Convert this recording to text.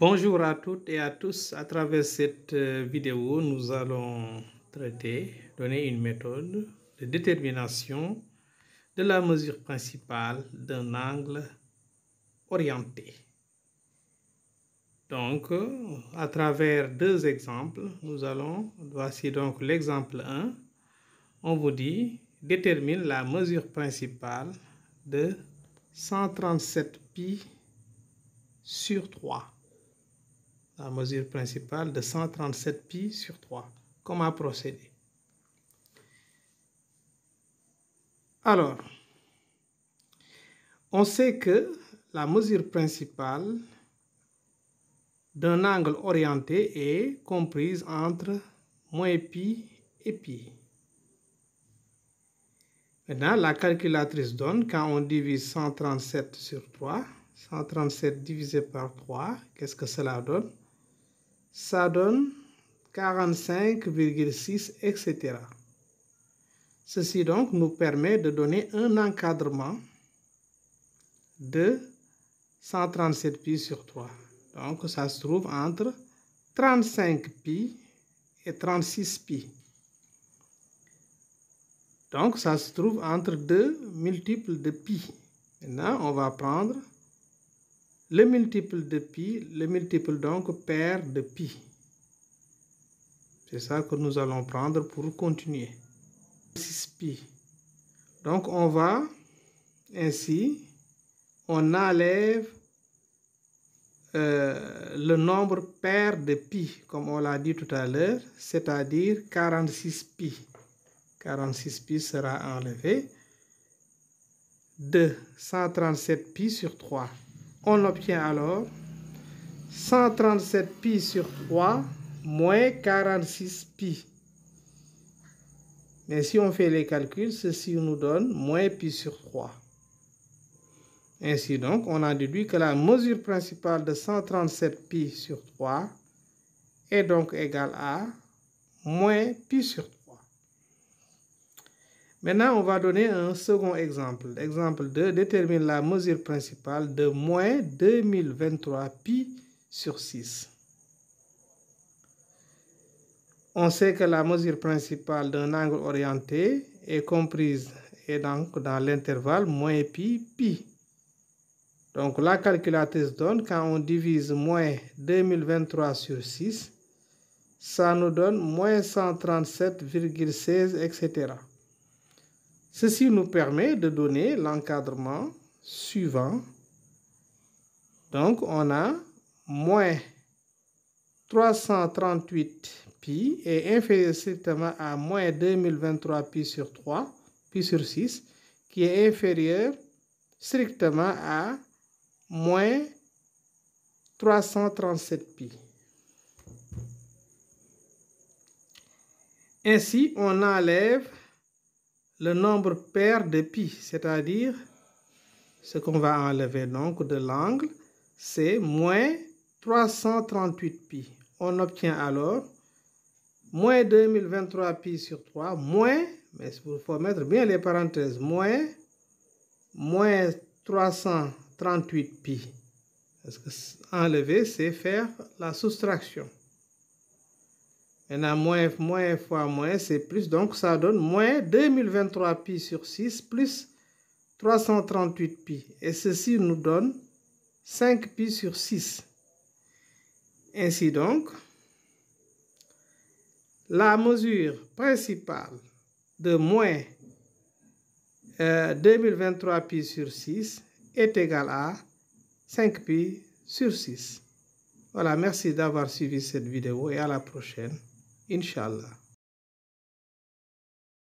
Bonjour à toutes et à tous. À travers cette vidéo, nous allons donner une méthode de détermination de la mesure principale d'un angle orienté. Donc, à travers deux exemples, voici donc l'exemple 1. On vous dit, détermine la mesure principale de 137 pi sur 3. La mesure principale de 137 pi sur 3. Comment procéder? Alors, on sait que la mesure principale d'un angle orienté est comprise entre moins pi et pi. Maintenant, la calculatrice donne, quand on divise 137 sur 3, 137 divisé par 3, qu'est-ce que cela donne? Ça donne 45,6, etc. Ceci donc nous permet de donner un encadrement de 137 pi sur 3. Donc ça se trouve entre 35 pi et 36 pi. Donc ça se trouve entre deux multiples de pi. Maintenant on va prendre le multiple de pi, le multiple donc pair de pi. C'est ça que nous allons prendre pour continuer. 6 pi. Donc on va ainsi, on enlève le nombre pair de pi, comme on l'a dit tout à l'heure, c'est-à-dire 46 pi. 46 pi sera enlevé de 137 pi sur 3. On obtient alors 137 pi sur 3 moins 46 pi. Mais si on fait les calculs, ceci nous donne moins pi sur 3. Ainsi donc, on a déduit que la mesure principale de 137 pi sur 3 est donc égale à moins pi sur 3. Maintenant, on va donner un second exemple. Exemple 2, détermine la mesure principale de moins 2023 pi sur 6. On sait que la mesure principale d'un angle orienté est comprise donc dans l'intervalle moins pi, pi. Donc la calculatrice donne, quand on divise moins 2023 sur 6, ça nous donne moins 137,16, etc. Ceci nous permet de donner l'encadrement suivant. Donc on a moins 338 pi est inférieur strictement à moins 2023 pi sur 3, pi sur 6, qui est inférieur strictement à moins 337 pi. Ainsi, on enlève le nombre pair de pi, c'est-à-dire ce qu'on va enlever donc de l'angle, c'est moins 338 pi. On obtient alors moins 2023 pi sur 3, moins, mais il faut mettre bien les parenthèses, moins 338 pi. Parce que enlever, c'est faire la soustraction. Maintenant, moins fois moins, c'est plus, donc ça donne moins 2023 pi sur 6 plus 338 pi. Et ceci nous donne 5 pi sur 6. Ainsi donc, la mesure principale de moins 2023 pi sur 6 est égale à 5 pi sur 6. Voilà, merci d'avoir suivi cette vidéo et à la prochaine, Inch'Allah.